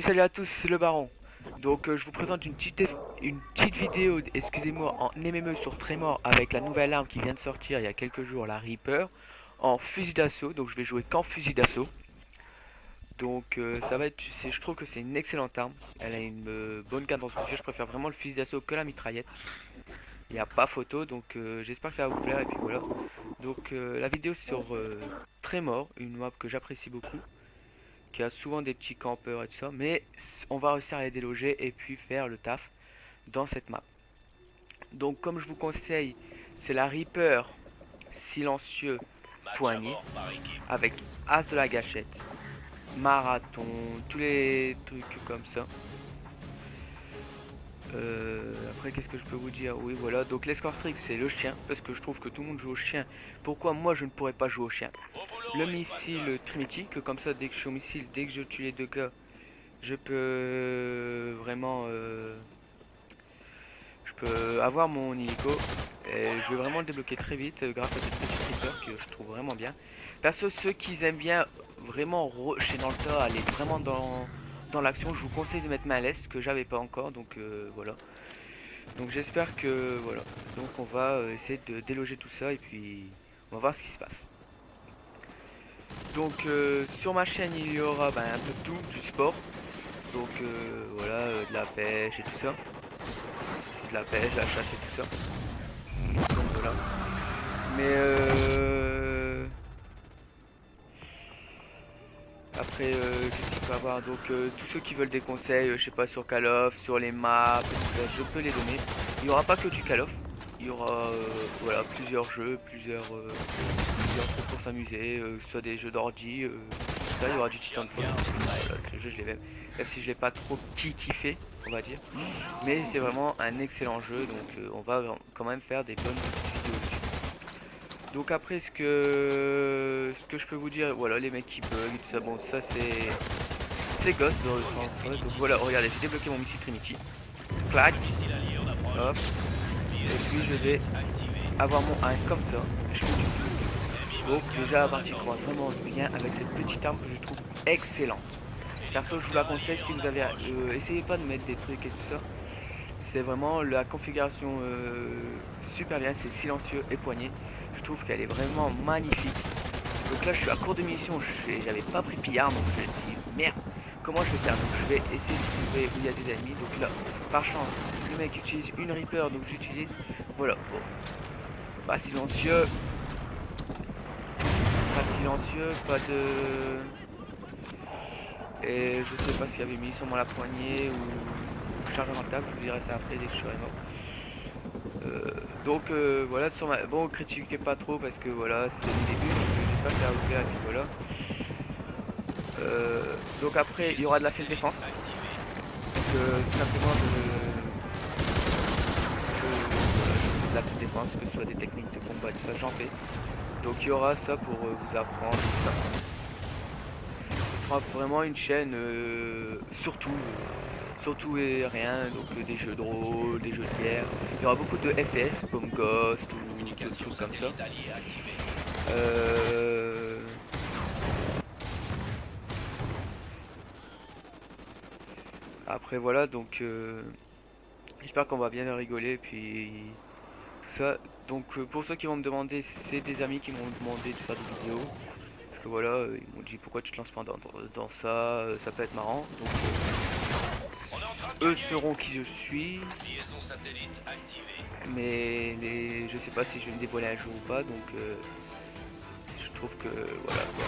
Salut à tous, c'est le Baron. Donc je vous présente une petite vidéo, excusez-moi, en MME sur Tremor avec la nouvelle arme qui vient de sortir il y a quelques jours, la Reaper, en fusil d'assaut. Donc je vais jouer qu'en fusil d'assaut. Donc ça va être, je trouve que c'est une excellente arme. Elle a une bonne cadence de tir. Je préfère vraiment le fusil d'assaut que la mitraillette. Il n'y a pas photo, donc j'espère que ça va vous plaire. Et puis voilà. Donc la vidéo c'est sur Tremor, une map que j'apprécie beaucoup, qui a souvent des petits campeurs et tout ça, mais on va réussir à les déloger et puis faire le taf dans cette map. Donc comme je vous conseille, c'est la Reaper silencieux poignet avec As de la gâchette, marathon, tous les trucs comme ça. Après qu'est-ce que je peux vous dire? Oui voilà, donc l'escort strict c'est le chien, parce que je trouve que tout le monde joue au chien. Pourquoi moi je ne pourrais pas jouer au chien? Le missile Trinity, que comme ça dès que je suis au missile, dès que je tue les deux gars, je peux vraiment je peux avoir mon hélico et je vais vraiment le débloquer très vite grâce à cette petite Reaper que je trouve vraiment bien. Perso, ceux qui aiment bien vraiment rusher dans le tas, aller vraiment dans l'action, je vous conseille de mettre Malaise que j'avais pas encore, donc voilà. Donc j'espère que voilà. Donc on va essayer de déloger tout ça et puis on va voir ce qui se passe. Donc sur ma chaîne il y aura un peu de tout, du sport. Donc voilà, de la pêche et tout ça. De la pêche, la chasse et tout ça. Donc voilà. Mais après qu'est-ce qu'il peut avoir? Donc tous ceux qui veulent des conseils, je sais pas, sur Call of, sur les maps, tout ça, je peux les donner. Il n'y aura pas que du Call of. Il y aura voilà, plusieurs jeux, plusieurs trucs pour s'amuser, que ce soit des jeux d'ordi, ça, il y aura du Titanfall. Voilà, ce jeu je l'ai même si je l'ai pas trop kiffé, on va dire. Mais c'est vraiment un excellent jeu, donc on va quand même faire des bonnes vidéos dessus. Donc après ce que je peux vous dire, voilà les mecs qui bug et tout ça, bon ça c'est Ghost dans le sens. Ouais, donc voilà, regardez, j'ai débloqué mon missile Trinity. Clac, hop, et puis je vais avoir mon 1 comme ça. Je fais du feu. Donc déjà la partie commence vraiment bien avec cette petite arme que je trouve excellente. Perso je vous la conseille si vous avez essayez pas de mettre des trucs et tout ça. C'est vraiment la configuration super bien, c'est silencieux et poignet. Je trouve qu'elle est vraiment magnifique. Donc là je suis à court de munitions, j'avais pas pris pillard donc je me dis merde, comment je vais faire? Donc je vais essayer de trouver où il y a des ennemis. Donc là par chance le mec utilise une Reaper donc j'utilise. Voilà, bon. Pas silencieux. Pas de silencieux, pas de... Et je sais pas s'il y avait mis sûrement la poignée ou chargement de table, je vous dirai ça après dès que je serai mort. Donc voilà, sur ma... bon critiquez pas trop parce que voilà c'est le début, donc j'espère que ça va vous plaire et puis voilà. Donc après il y aura de la self-défense. Donc tout simplement de la self-défense, que ce soit des techniques de combat, tout ça j'en fais. Donc il y aura ça pour vous apprendre tout ça. Ce sera vraiment une chaîne surtout et rien, donc des jeux de rôle, des jeux de guerre. Il y aura beaucoup de FPS comme Ghost ou des trucs comme ça. Après voilà, donc j'espère qu'on va bien rigoler puis tout ça. Donc pour ceux qui vont me demander, c'est des amis qui m'ont demandé de faire des vidéos. Parce que voilà, ils m'ont dit pourquoi tu te lances pas dans ça, ça peut être marrant. Donc eux sauront qui je suis. Mais je sais pas si je vais me dévoiler un jour ou pas, donc je trouve que voilà quoi.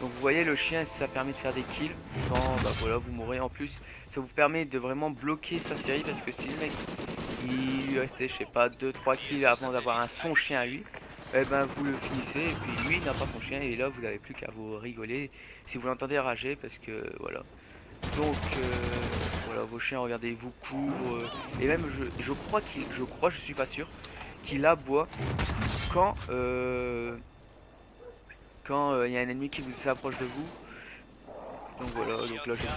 Donc vous voyez le chien ça permet de faire des kills sans voilà vous mourrez. En plus ça vous permet de vraiment bloquer sa série parce que si le mec il lui restait je sais pas 2-3 kills avant d'avoir son chien à lui, et ben vous le finissez et puis lui il n'a pas son chien et là vous n'avez plus qu'à vous rigoler si vous l'entendez rager parce que voilà. Donc voilà vos chiens regardez ils vous courent et même je suis pas sûr qu'il aboie quand il y a un ennemi qui s'approche de vous. Donc voilà, donc là je sais pas,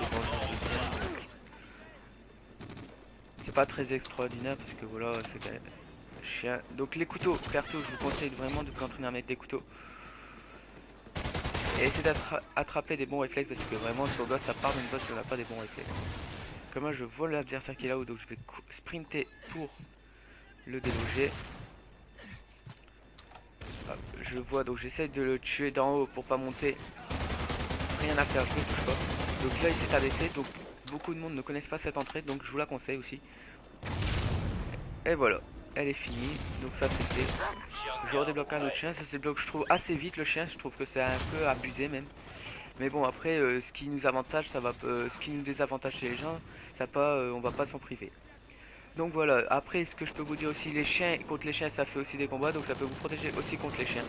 c'est pas très extraordinaire parce que voilà c'est quand même chien. Donc les couteaux, perso je vous conseille vraiment de vous entraîner à mettre des couteaux. Et essayez d'attraper des bons réflexes parce que vraiment sur Ghost ça part d'une boss si on n'a pas des bons réflexes. Comme moi je vois l'adversaire qui est là-haut donc je vais sprinter pour le déloger. Hop, je vois donc j'essaie de le tuer d'en haut pour pas monter. Rien à faire, je ne touche pas. Donc là il s'est abaissé donc beaucoup de monde ne connaissent pas cette entrée donc je vous la conseille aussi. Et voilà, elle est finie. Donc ça c'est fait. Je redébloque un autre chien, ça se débloque je trouve assez vite le chien, je trouve que c'est un peu abusé même. Mais bon après ce qui nous avantage ça va ce qui nous désavantage chez les gens, ça pas on va pas s'en priver. Donc voilà, après ce que je peux vous dire aussi, les chiens contre les chiens ça fait aussi des combats donc ça peut vous protéger aussi contre les chiens.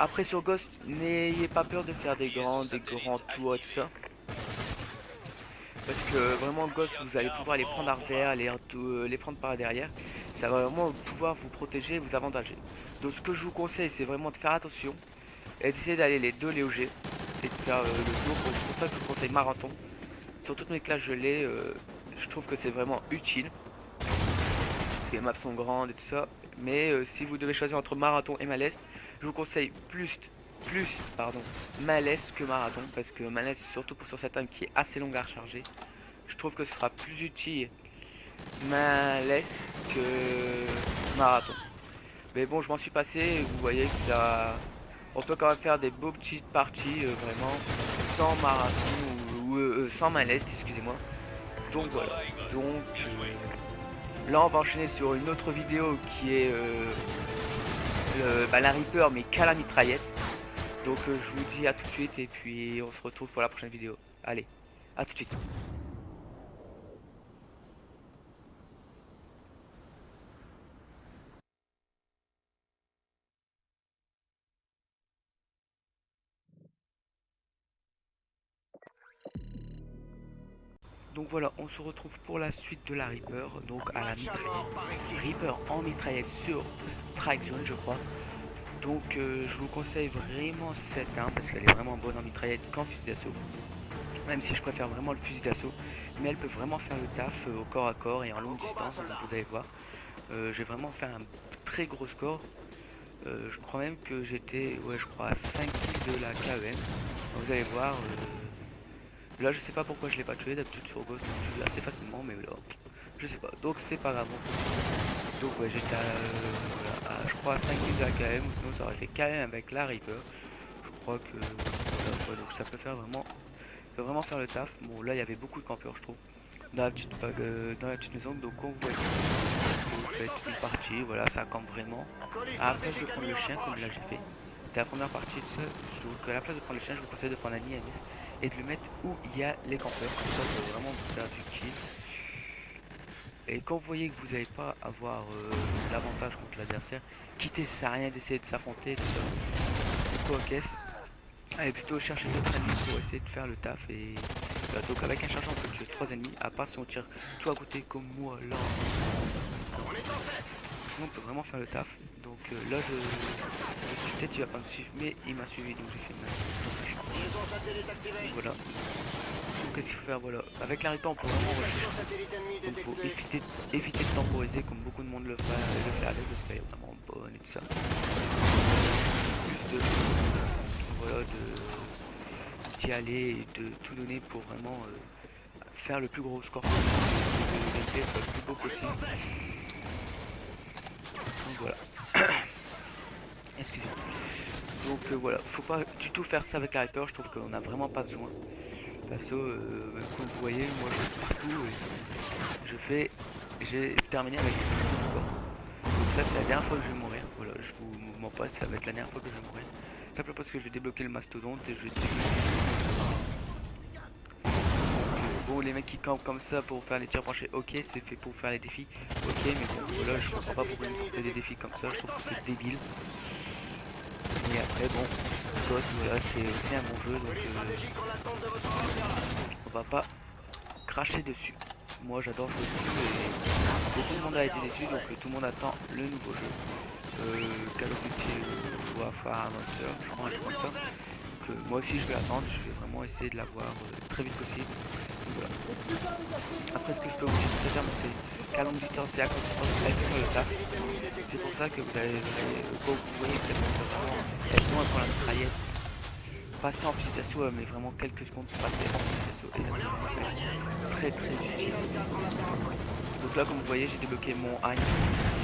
Après sur Ghost, n'ayez pas peur de faire des grands tours et tout ça. Parce que vraiment Ghost vous allez pouvoir les prendre à revers, les prendre par derrière. Ça va vraiment pouvoir vous protéger et vous avantager. Donc ce que je vous conseille c'est vraiment de faire attention. Et d'essayer d'aller les deux léogés. Et de faire le tour. C'est pour ça que je vous conseille marathon. Sur toutes mes classes je l'ai. Je trouve que c'est vraiment utile. Parce que les maps sont grandes et tout ça. Mais si vous devez choisir entre marathon et maleste, je vous conseille plus maleste que marathon. Parce que maleste, surtout pour sur cette arme qui est assez longue à recharger, je trouve que ce sera plus utile maleste que marathon. Mais bon, je m'en suis passé. Vous voyez que ça... On peut quand même faire des beaux petites parties vraiment sans marathon ou sans maleste, excusez-moi. Donc voilà. Donc là on va enchaîner sur une autre vidéo qui est la Reaper mais qu'à la mitraillette. Donc je vous dis à tout de suite et puis on se retrouve pour la prochaine vidéo. Allez, à tout de suite. Donc voilà, on se retrouve pour la suite de la Reaper, donc à la mitraillette. Reaper en mitraillette sur Strike Zone je crois. Donc je vous conseille vraiment cette arme parce qu'elle est vraiment bonne en mitraillette qu'en fusil d'assaut. Même si je préfère vraiment le fusil d'assaut. Mais elle peut vraiment faire le taf au corps à corps et en longue distance, donc vous allez voir. J'ai vraiment fait un très gros score. Je crois même que j'étais je crois à 5 kills de la KEM. Donc, vous allez voir. Là je sais pas pourquoi je l'ai pas tué, d'habitude sur Ghost on tue assez facilement mais là je sais pas, donc c'est pas grave. Donc ouais j'étais je crois à 5 kills de la KM, ou sinon ça aurait fait KM avec la Reaper. Je crois que voilà, donc ça peut vraiment faire le taf. Bon là il y avait beaucoup de campeurs je trouve dans la petite maison, donc on voit vous faites une partie, voilà ça campe vraiment. À la place de prendre le chien comme là j'ai fait, c'était la première partie de ce, donc à la place de prendre le chien je vous conseille de prendre un IMS et de le mettre où il y a les campeurs, comme ça peut vraiment vous faire du kill. Et quand vous voyez que vous n'allez pas avoir l'avantage contre l'adversaire, quittez, ça sert à rien d'essayer de s'affronter, tout ça. Quoi caisse, allez plutôt chercher d'autres ennemis pour essayer de faire le taf. Et donc avec un chargeur on peut tuer 3 ennemis, à part si on tire tout à côté comme moi là. On peut vraiment faire le taf. Donc là peut-être il va pas me suivre, mais il m'a suivi donc j'ai fait une... Voilà. Qu'est-ce qu'il faut faire? Voilà. Avec la Reaper on peut vraiment rechercher. Donc faut éviter de temporiser comme beaucoup de monde le fait avec parce qu'elle est vraiment bonne et tout ça. Plus de voilà d'y aller et de tout donner pour vraiment faire le plus gros score possible, que le gameplay soit le plus beau possible. Donc voilà. Excusez-moi. Donc voilà, faut pas du tout faire ça avec la Reaper, je trouve qu'on n'a vraiment pas besoin. Perso, comme vous voyez, moi je fais partout, j'ai terminé avec le score. Donc là c'est la dernière fois que je vais mourir, voilà, je vous mens pas, ça va être la dernière fois que je vais mourir. Simplement parce que je vais débloquer le mastodonte et je vais bon, les mecs qui campent comme ça pour faire les tirs branchés, ok, c'est fait pour faire les défis, ok, mais bon, voilà, je comprends pas pourquoi ils me des défis comme ça, je trouve que c'est débile. Et après, bon, Ghost, voilà, c'est aussi un bon jeu, donc on va pas cracher dessus. Moi j'adore jouer dessus et beaucoup de monde a été déçu, donc tout le monde attend le nouveau jeu. Call of Duty Warfare Monster, je crois un truc comme ça. Donc moi aussi je vais attendre, je vais vraiment essayer de l'avoir très vite possible. Voilà. Après ce que je peux vous dire, c'est qu'à longue distance et à courte distance, elle fait le taf. C'est pour ça que vous avez, quand vous voyez que ça commence à vraiment être loin pour la mitraillette, passer en petit assaut, mais vraiment quelques secondes pour passer en petit assaut, et ça peut vraiment être très très utile. Donc là, comme vous voyez, j'ai débloqué mon hack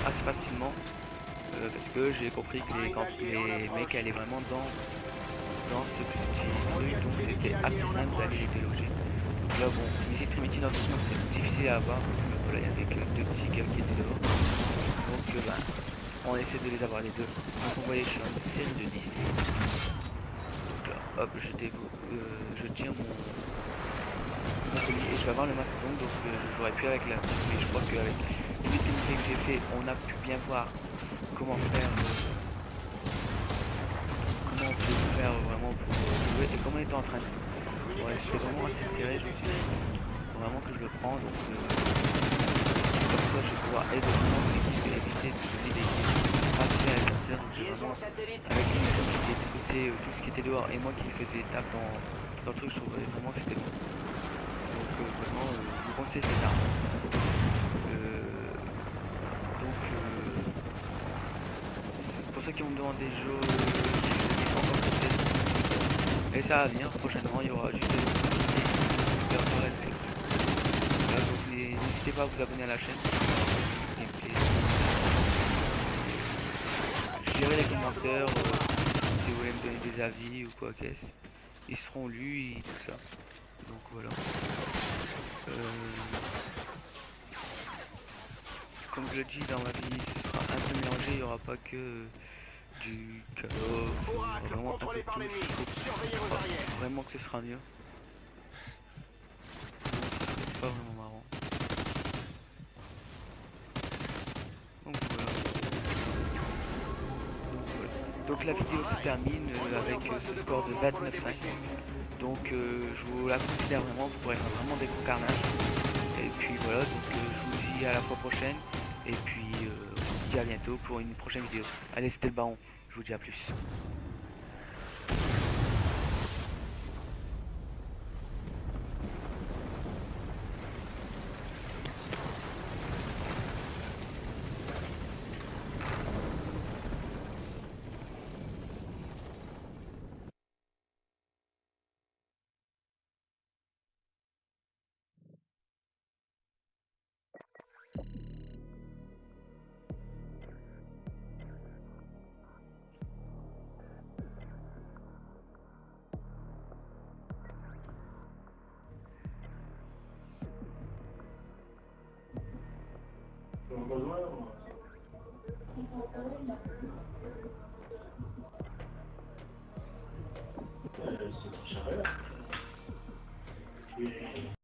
assez facilement, parce que j'ai compris que les mecs allaient vraiment dans ce petit truc, donc c'était assez simple d'aller les déloger. Donc là, bon, mes Trinity dans cette map c'est difficile à avoir, donc voilà, il y avait que deux petits gars qui étaient dehors. Donc bah, on essaie de les avoir les deux. Donc vous voyez, je suis en série de 10. Donc là, hop, je tiens mon collier et je vais avoir le mastodon, donc j'aurais pu avec la mais je crois qu'avec les unités que j'ai fait, on a pu bien voir comment faire comment on peut faire vraiment pour jouer et comment on était en train de. Ouais, c'était vraiment assez serré, je me suis dit vraiment que je le prends, donc comme ça je vais pouvoir aider vraiment l'équipe et éviter de donner des ratés à l'adversaire. Donc j'ai vraiment, avec une mission qui était poussé tout ce qui était dehors et moi qui faisais étape dans le truc, je trouvais vraiment que c'était bon. Donc vraiment, je vous conseille cette arme. Donc pour ceux qui vont me demander, je ne sais pas encore testé. Et ça va venir, prochainement il y aura juste des opportunités qui vont apparaître. Voilà, donc n'hésitez pas à vous abonner à la chaîne. Et je lirai les commentaires, si vous voulez me donner des avis ou quoi qu'est-ce. Ils seront lus et tout ça. Donc voilà. Comme je le dis dans ma vie, ce sera un peu mélangé, il n'y aura pas que du Call of, vraiment un peu de tout. Vraiment que ce sera mieux. C'est pas vraiment marrant. Donc voilà. Donc la vidéo se termine avec ce score de 29,5. Donc je vous la considère vraiment, vous pourrez faire vraiment des gros carnages. Et puis voilà, donc je vous dis à la fois prochaine. Et puis on vous dit à bientôt pour une prochaine vidéo. Allez, c'était le baron, je vous dis à plus.